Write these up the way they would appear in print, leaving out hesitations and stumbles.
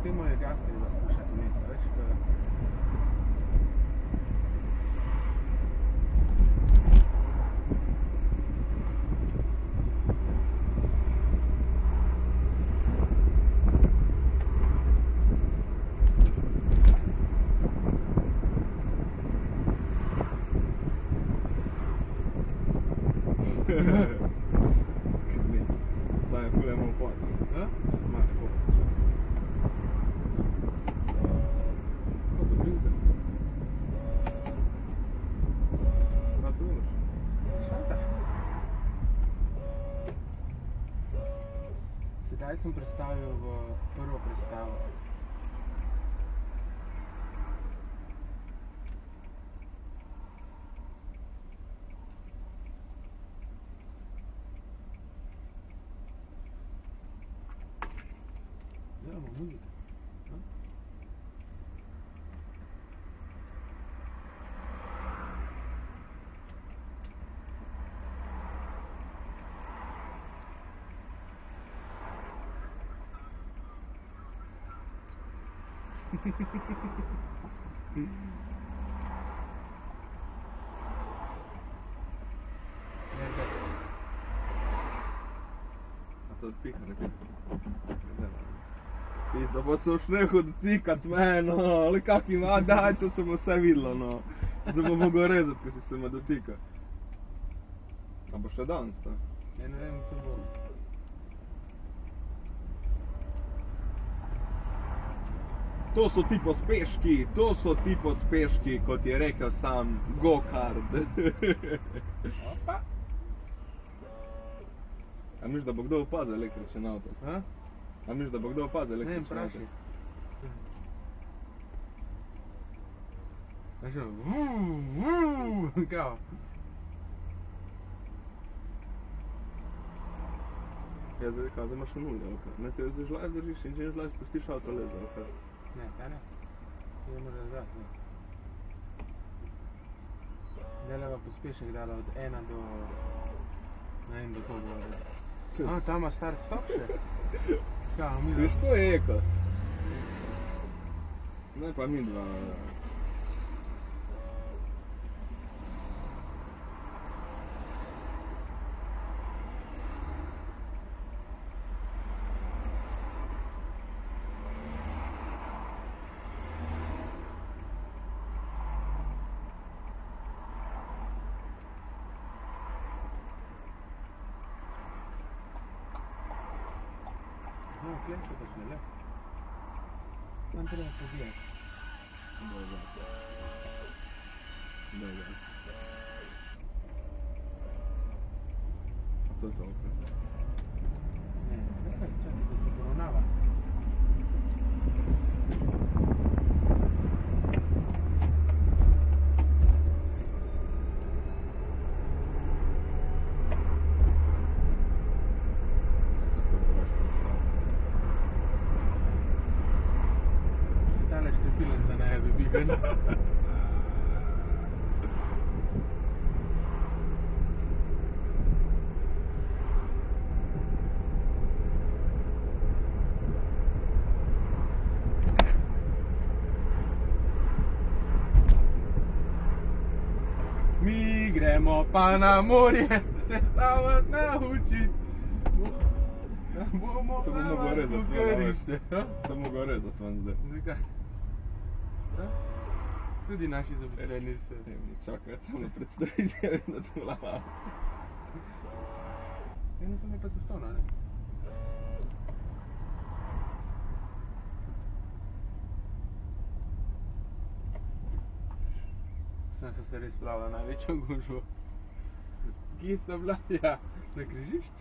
te moje gas treba skušati vmes, veš, Saj je ful je malo pot. Mate pot. Kako to Brisbane? Kaj to delaš? Šaltaš? Sedaj sem prestavil v prvo prestavo. Delamo muziko. A to odpika nekaj? Pizda, pa se už nehal dotikat mene, no, ali kak ima, daj, to sem vse videla, no. Zdaj bom mogel rezati, ko si se me dotika. A bo še danes, to? Ja, ne vem, to bo. To so ti pospeški, kot je rekel sam go-kart. Opa. A misliš, da bo kdo opazil električen avto? A? A misliš, da bo kdo opazil Ne vem, električen avto? vprašaj. Znaš, vuuu, kao. Ja, zdaj kaj, zdaj imaš nulje, ali kaj? Ne, te zdaj žlaj držiš in če žlaj spustiš avto leze, ali kaj? Ne, ta ne. To je možda zad, ne. Delava pospešek dala od 1 do... Ne vem, do koga bo. A, tam ima start stop še? Kao, mi da... Viš, to je eko. Ne, pa mi dva... No, kje se počne, le? Tam treba pogledati. Dobro. Dobro. A to je to, okej. Ne, čakaj, da se poravnava. Tale škrepilenca ne bi bigan. Mi gremo pa na morje, se plavat naučit. Da bomo To bom mogel plavat rezati, v veš. gorišče. To bom mogel rezati ven zdaj. Zakaj? Tudi naši zaposleni se... Čakaj, tam na predstavitvi na to lava. Eno sem je pa zastonja, ne? Sem se res spravila največjo gužvo. Kje sta bila? Ja, na križišču.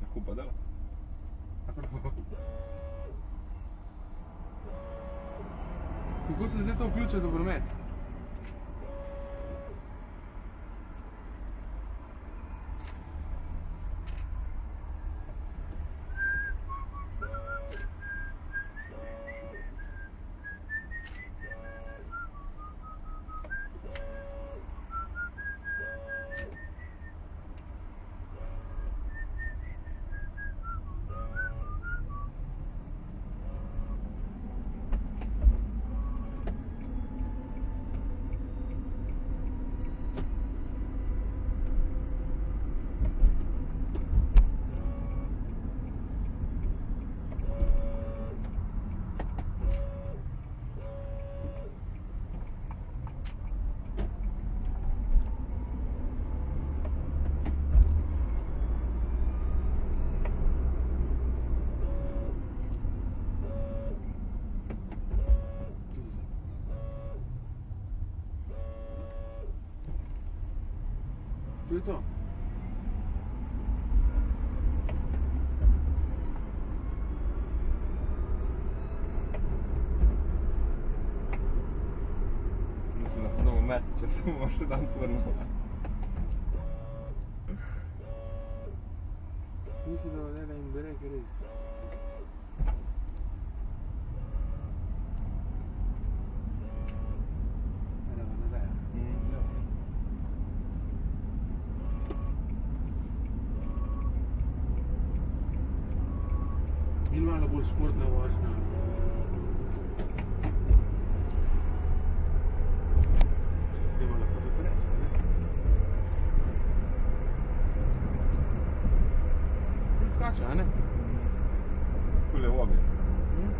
Lahko pa dela. Kako se zdaj to vključa v promet? To je to. Mislim, da se novo mesec, če se bomo še danes vrnili. Sem mislil, da bo jim breg res. Gremo nazaj. Ja. In malo bolj športna vožnja. Če se temu lahko tudi reče, ne? Ful skače, a ne? Ful je obi. Hm?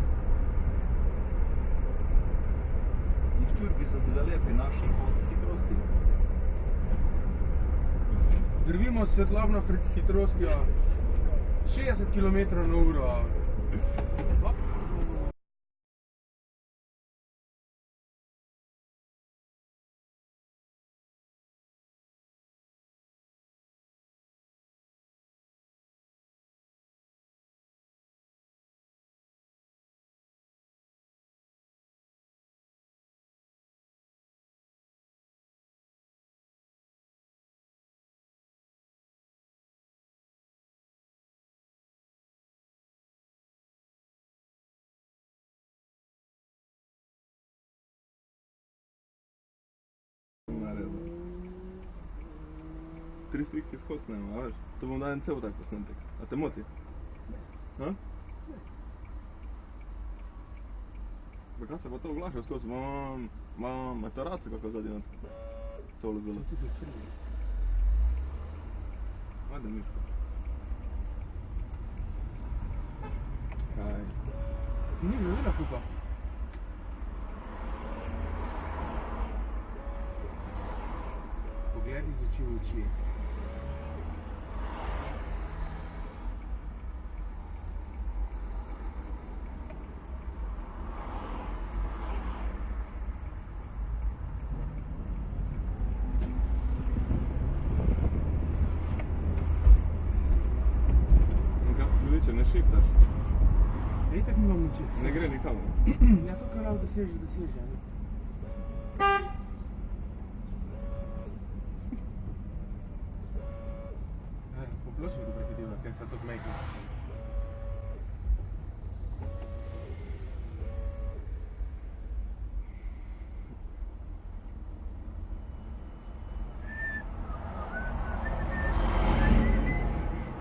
Jihčurki so se zalepi naši hitrosti. Drvimo s svetlobno hitrostjo 60 km/h. Hop. Narezal. 360 skozi snema, a veš? To bom dal en cel tak posnetek. A te moti? Ha? Pa kaj se pa to oglaša skozi? Imam materaco kako zadnji not. Tole zelo. Ajde, Miško. Kaj? Ni novina kupa. Pogled iz oči v oči. In kaj se zgodi, če ne shiftaš? Itak nimam moči. Ne gre nikamor. Ja, to kar lahko doseže, ne? Po pločniku prehitiva, kaj se tako mejka.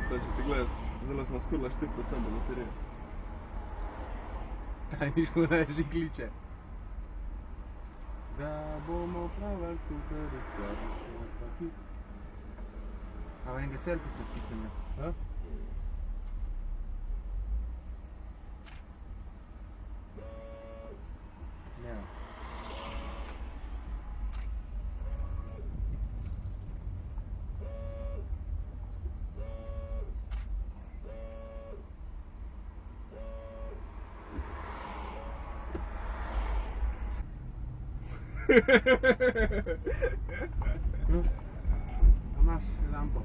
Zdaj, če ti gledaš, zdaj smo skurila 4% baterije. Taj mišlo že kliče. Da bomo prav tukaj recali. A enega selfiča stisnem, ne? Ne. Imaš lampo.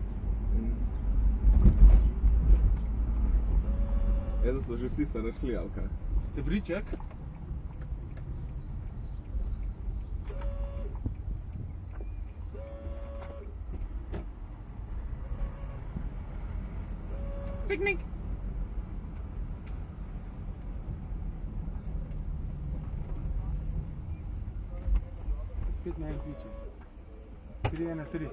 Ezo so že vsi se razšli, ali kaj? Stebriček. Piknik. Spet na en kliče. 3-1-3.